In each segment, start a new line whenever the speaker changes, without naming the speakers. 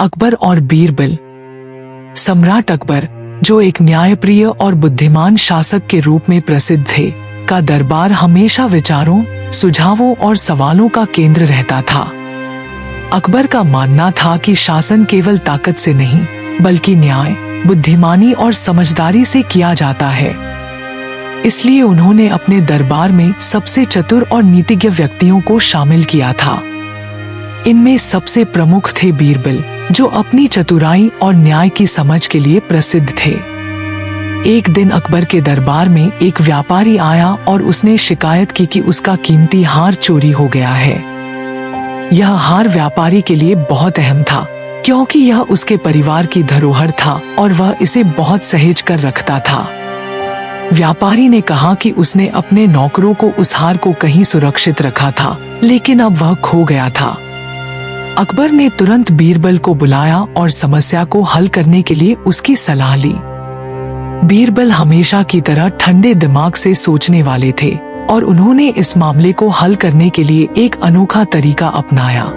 अकबर और बीरबल। सम्राट अकबर, जो एक न्यायप्रिय और बुद्धिमान शासक के रूप में प्रसिद्ध थे, का दरबार हमेशा विचारों, सुझावों और सवालों का केंद्र रहता था। अकबर का मानना था कि शासन केवल ताकत से नहीं, बल्कि न्याय, बुद्धिमानी और समझदारी से किया जाता है। इसलिए उन्होंने अपने दरबार में सबसे चतुर और नीतिज्ञ व्यक्तियों को शामिल किया था। इनमें सबसे प्रमुख थे बीरबल, जो अपनी चतुराई और न्याय की समझ के लिए प्रसिद्ध थे। एक दिन अकबर के दरबार में एक व्यापारी आया और उसने शिकायत की कि उसका कीमती हार चोरी हो गया है। यह हार व्यापारी के लिए बहुत अहम था, क्योंकि यह उसके परिवार की धरोहर था और वह इसे बहुत सहेज कर रखता था। व्यापारी ने कहा कि उसने अपने नौकरों को उस हार को कहीं सुरक्षित रखा था, लेकिन अब वह खो गया था। अकबर ने तुरंत बीरबल को बुलाया और समस्या को हल करने के लिए उसकी सलाह ली। बीरबल हमेशा की तरह ठंडे दिमाग से सोचने वाले थे और उन्होंने इस मामले को हल करने के लिए एक अनोखा तरीका अपनाया।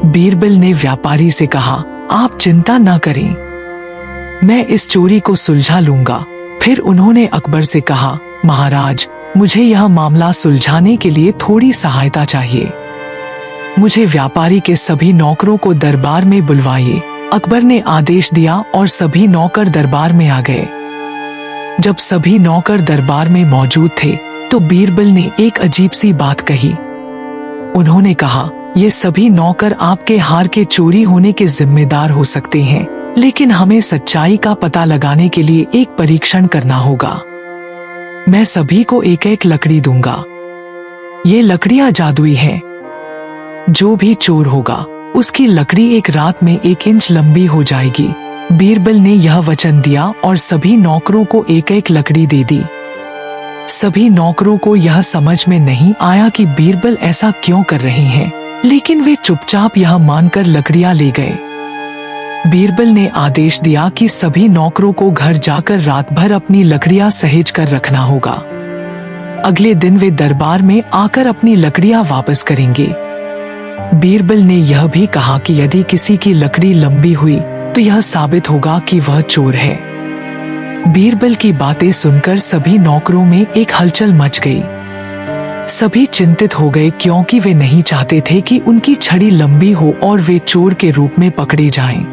बीरबल ने व्यापारी से कहा, आप चिंता न करें, मैं इस चोरी को सुलझा लूंगा। फिर उन्होंने अकबर से कहा, महाराज, मुझे यह मामला सुलझाने के लिए थोड़ी सहायता चाहिए। मुझे व्यापारी के सभी नौकरों को दरबार में बुलवाइए। अकबर ने आदेश दिया और सभी नौकर दरबार में आ गए। जब सभी नौकर दरबार में मौजूद थे, तो बीरबल ने एक अजीब सी बात कही। उन्होंने कहा, ये सभी नौकर आपके हार के चोरी होने के जिम्मेदार हो सकते हैं, लेकिन हमें सच्चाई का पता लगाने के लिए एक परीक्षण करना होगा। मैं सभी को एक एक लकड़ी दूंगा। ये लकड़ियां जादुई हैं। जो भी चोर होगा, उसकी लकड़ी एक रात में 1 इंच लंबी हो जाएगी। बीरबल ने यह वचन दिया और सभी नौकरों को एक एक लकड़ी दे दी। सभी नौकरों को यह समझ में नहीं आया कि बीरबल ऐसा क्यों कर रहे हैं, लेकिन वे चुपचाप यह मानकर लकड़ियां ले गए। बीरबल ने आदेश दिया कि सभी नौकरों को घर जाकर रात भर अपनी लकड़ियां सहेज कर रखना होगा। अगले दिन वे दरबार में आकर अपनी लकड़ियां वापस करेंगे। बीरबल ने यह भी कहा कि यदि किसी की लकड़ी लंबी हुई, तो यह साबित होगा कि वह चोर है। बीरबल की बातें सुनकर सभी नौकरों में एक हलचल मच गई। सभी चिंतित हो गए, क्योंकि वे नहीं चाहते थे कि उनकी छड़ी लंबी हो और वे चोर के रूप में पकड़े जाएं।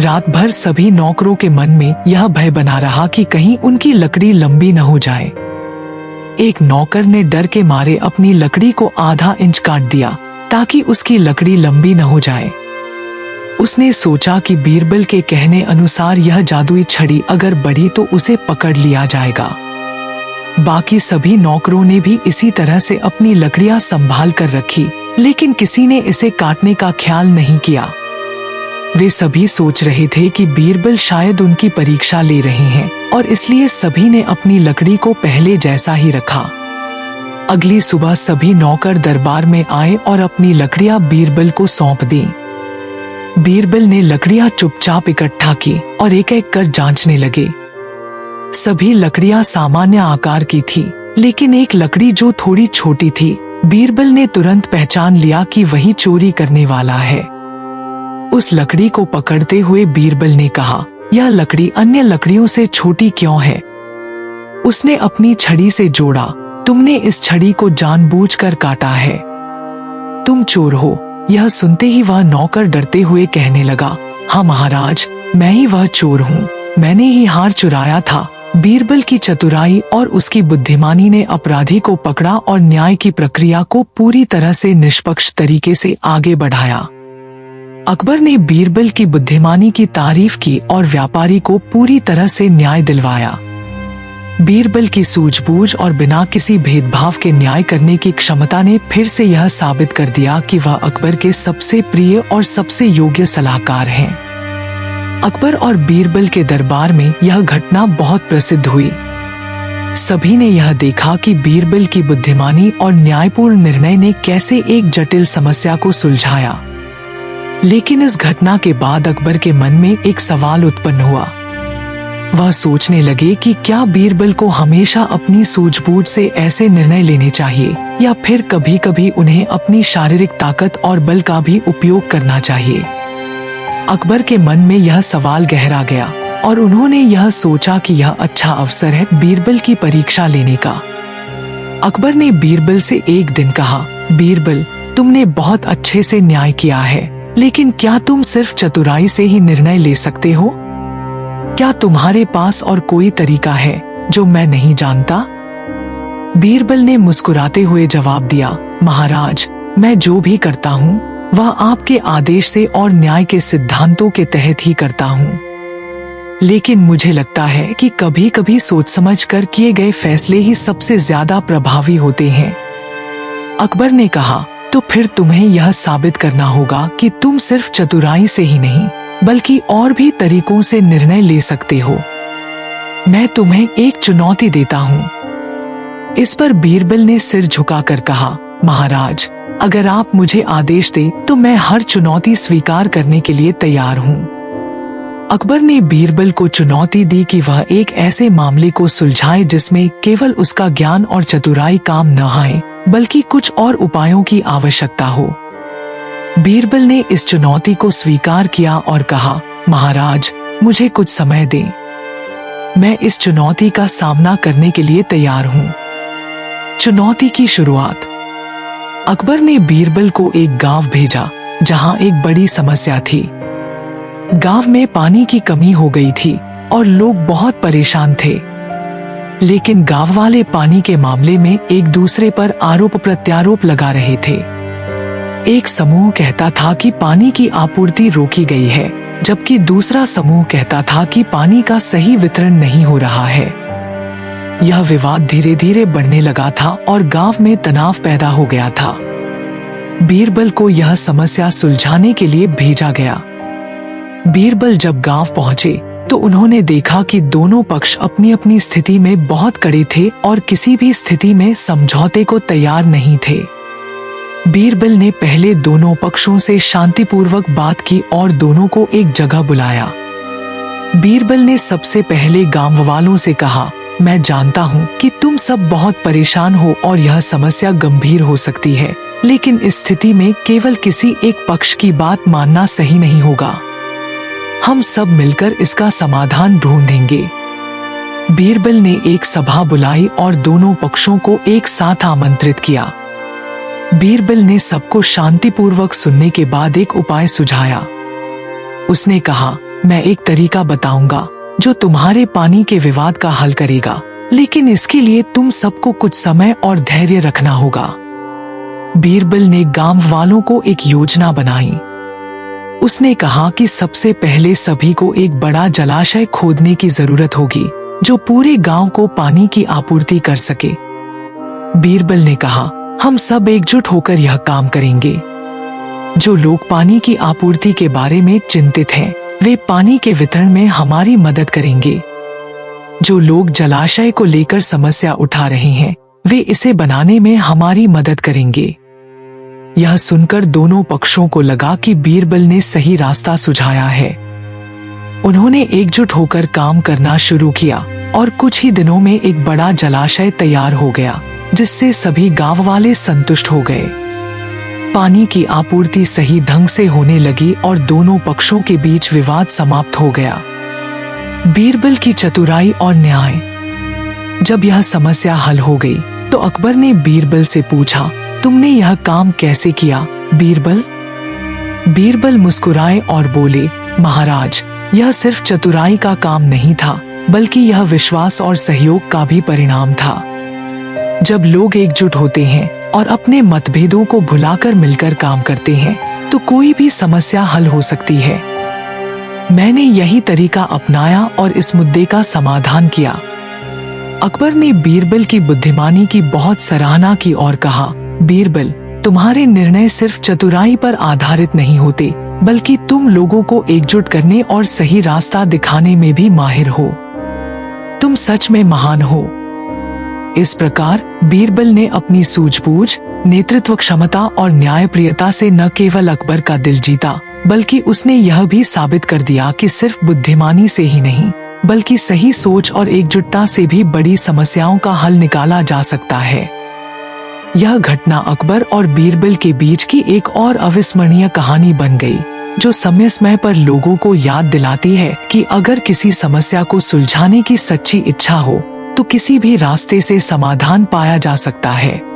रात भर सभी नौकरों के मन में यह भय बना रहा कि कहीं उनकी लकड़ी लंबी न हो जाए। एक नौकर ने डर के मारे अपनी लकड़ी को आधा इंच काट दिया, ताकि उसकी लकड़ी लंबी न हो जाए। उसने सोचा कि बीरबल के कहने अनुसार यह जादुई छड़ी अगर बढ़ी तो उसे पकड़ लिया जाएगा। बाकी सभी नौकरों ने भी इसी तरह से अपनी लकड़ियां संभाल कर रखी, लेकिन किसी ने इसे काटने का ख्याल नहीं किया। वे सभी सोच रहे थे कि बीरबल शायद उनकी परीक्षा ले रहे हैं और इसलिए सभी ने अपनी लकड़ी को पहले जैसा ही रखा। अगली सुबह सभी नौकर दरबार में आए और अपनी लकड़ियां बीरबल को सौंप दी। बीरबल ने लकड़ियां चुपचाप इकट्ठा की और एक एक कर जांचने लगे। सभी लकड़ियां सामान्य आकार की थी, लेकिन एक लकड़ी जो थोड़ी छोटी थी, बीरबल ने तुरंत पहचान लिया कि वही चोरी करने वाला है। उस लकड़ी को पकड़ते हुए बीरबल ने कहा, यह लकड़ी अन्य लकड़ियों से छोटी क्यों है? उसने अपनी छड़ी से जोड़ा, तुमने इस छड़ी को जानबूझकर काटा है, तुम चोर हो। यह सुनते ही वह नौकर डरते हुए कहने लगा, हाँ महाराज, मैं ही वह चोर हूँ, मैंने ही हार चुराया था। बीरबल की चतुराई और उसकी बुद्धिमानी ने अपराधी को पकड़ा और न्याय की प्रक्रिया को पूरी तरह से निष्पक्ष तरीके से आगे बढ़ाया। अकबर ने बीरबल की बुद्धिमानी की तारीफ की और व्यापारी को पूरी तरह से न्याय दिलवाया। बीरबल की सूझबूझ और बिना किसी भेदभाव के न्याय करने की क्षमता ने फिर से यह साबित कर दिया कि वह अकबर के सबसे प्रिय और सबसे योग्य सलाहकार हैं। अकबर और बीरबल के दरबार में यह घटना बहुत प्रसिद्ध हुई। सभी ने यह देखा कि बीरबल की बुद्धिमानी और न्यायपूर्ण निर्णय ने कैसे एक जटिल समस्या को सुलझाया। लेकिन इस घटना के बाद अकबर के मन में एक सवाल उत्पन्न हुआ। वह सोचने लगे कि क्या बीरबल को हमेशा अपनी सूझबूझ से ऐसे निर्णय लेने चाहिए या फिर कभी-कभी उन्हें अपनी शारीरिक ताकत और बल का भी उपयोग करना चाहिए। अकबर के मन में यह सवाल गहरा गया और उन्होंने यह सोचा कि यह अच्छा अवसर है बीरबल की परीक्षा लेने का। अकबर ने बीरबल से एक दिन कहा, बीरबल, तुमने बहुत अच्छे से न्याय किया है, लेकिन क्या तुम सिर्फ चतुराई से ही निर्णय ले सकते हो? क्या तुम्हारे पास और कोई तरीका है जो मैं नहीं जानता? बीरबल ने मुस्कुराते हुए जवाब दिया, महाराज, मैं जो भी करता हूँ वह आपके आदेश से और न्याय के सिद्धांतों के तहत ही करता हूँ, लेकिन मुझे लगता है कि कभी कभी सोच समझ कर किए गए फैसले ही सबसे ज्यादा प्रभावी होते हैं। अकबर ने कहा, तो फिर तुम्हें यह साबित करना होगा कि तुम सिर्फ चतुराई से ही नहीं बल्कि और भी तरीकों से निर्णय ले सकते हो। मैं तुम्हें एक चुनौती देता हूँ। इस पर बीरबल ने सिर झुकाकर कहा, महाराज, अगर आप मुझे आदेश दे तो मैं हर चुनौती स्वीकार करने के लिए तैयार हूँ। अकबर ने बीरबल को चुनौती दी कि वह एक ऐसे मामले को सुलझाए जिसमें केवल उसका ज्ञान और चतुराई काम न आए बल्कि कुछ और उपायों की आवश्यकता हो। बीरबल ने इस चुनौती को स्वीकार किया और कहा, महाराज, मुझे कुछ समय दें। मैं इस चुनौती का सामना करने के लिए तैयार हूँ। चुनौती की शुरुआत। अकबर ने बीरबल को एक गांव भेजा जहां एक बड़ी समस्या थी। गांव में पानी की कमी हो गई थी और लोग बहुत परेशान थे, लेकिन गांव वाले पानी के मामले में एक दूसरे पर आरोप प्रत्यारोप लगा रहे थे। एक समूह कहता था कि पानी की आपूर्ति रोकी गई है, जबकि दूसरा समूह कहता था कि पानी का सही वितरण नहीं हो रहा है। यह विवाद धीरे धीरे बढ़ने लगा था और गांव में तनाव पैदा हो गया था। बीरबल को यह समस्या सुलझाने के लिए भेजा गया। बीरबल जब गांव पहुंचे तो उन्होंने देखा कि दोनों पक्ष अपनी अपनी स्थिति में बहुत कड़े थे और किसी भी स्थिति में समझौते को तैयार नहीं थे। बीरबल ने पहले दोनों पक्षों से शांतिपूर्वक बात की और दोनों को एक जगह बुलाया। बीरबल ने सबसे पहले गांव वालों से कहा, मैं जानता हूँ कि तुम सब बहुत परेशान हो और यह समस्या गंभीर हो सकती है, लेकिन इस स्थिति में केवल किसी एक पक्ष की बात मानना सही नहीं होगा। हम सब मिलकर इसका समाधान ढूंढेंगे। बीरबल ने एक सभा बुलाई और दोनों पक्षों को एक साथ आमंत्रित किया। बीरबल ने सबको शांतिपूर्वक सुनने के बाद एक उपाय सुझाया। उसने कहा, मैं एक तरीका बताऊंगा जो तुम्हारे पानी के विवाद का हल करेगा, लेकिन इसके लिए तुम सबको कुछ समय और धैर्य रखना होगा। बीरबल ने गांव वालों को एक योजना बनाई। उसने कहा कि सबसे पहले सभी को एक बड़ा जलाशय खोदने की जरूरत होगी जो पूरे गांव को पानी की आपूर्ति कर सके। बीरबल ने कहा, हम सब एकजुट होकर यह काम करेंगे। जो लोग पानी की आपूर्ति के बारे में चिंतित हैं, वे पानी के वितरण में हमारी मदद करेंगे। जो लोग जलाशय को लेकर समस्या उठा रहे हैं, वे इसे बनाने में हमारी मदद करेंगे। यह सुनकर दोनों पक्षों को लगा कि बीरबल ने सही रास्ता सुझाया है। उन्होंने एकजुट होकर काम करना शुरू किया और कुछ ही दिनों में एक बड़ा जलाशय तैयार हो गया, जिससे सभी गांव वाले संतुष्ट हो गए। पानी की आपूर्ति सही ढंग से होने लगी और दोनों पक्षों के बीच विवाद समाप्त हो गया। बीरबल की चतुराई और न्याय। जब यह समस्या हल हो गई तो अकबर ने बीरबल से पूछा, तुमने यह काम कैसे किया बीरबल? बीरबल मुस्कुराए और बोले, महाराज, यह सिर्फ चतुराई का काम नहीं था, बल्कि यह विश्वास और सहयोग का भी परिणाम था। जब लोग एकजुट होते हैं और अपने मतभेदों को भुलाकर मिलकर काम करते हैं, तो कोई भी समस्या हल हो सकती है। मैंने यही तरीका अपनाया और इस मुद्दे का समाधान किया। अकबर ने बीरबल की बुद्धिमानी की बहुत सराहना की और कहा, बीरबल, तुम्हारे निर्णय सिर्फ चतुराई पर आधारित नहीं होते, बल्कि तुम लोगों को एकजुट करने और सही रास्ता दिखाने में भी माहिर हो। तुम सच में महान हो। इस प्रकार बीरबल ने अपनी सूझबूझ, नेतृत्व क्षमता और न्यायप्रियता से न केवल अकबर का दिल जीता, बल्कि उसने यह भी साबित कर दिया कि सिर्फ बुद्धिमानी से ही नहीं, बल्कि सही सोच और एकजुटता से भी बड़ी समस्याओं का हल निकाला जा सकता है। यह घटना अकबर और बीरबल के बीच की एक और अविस्मरणीय कहानी बन गई, जो समय समय पर लोगों को याद दिलाती है कि अगर किसी समस्या को सुलझाने की सच्ची इच्छा हो तो किसी भी रास्ते से समाधान पाया जा सकता है।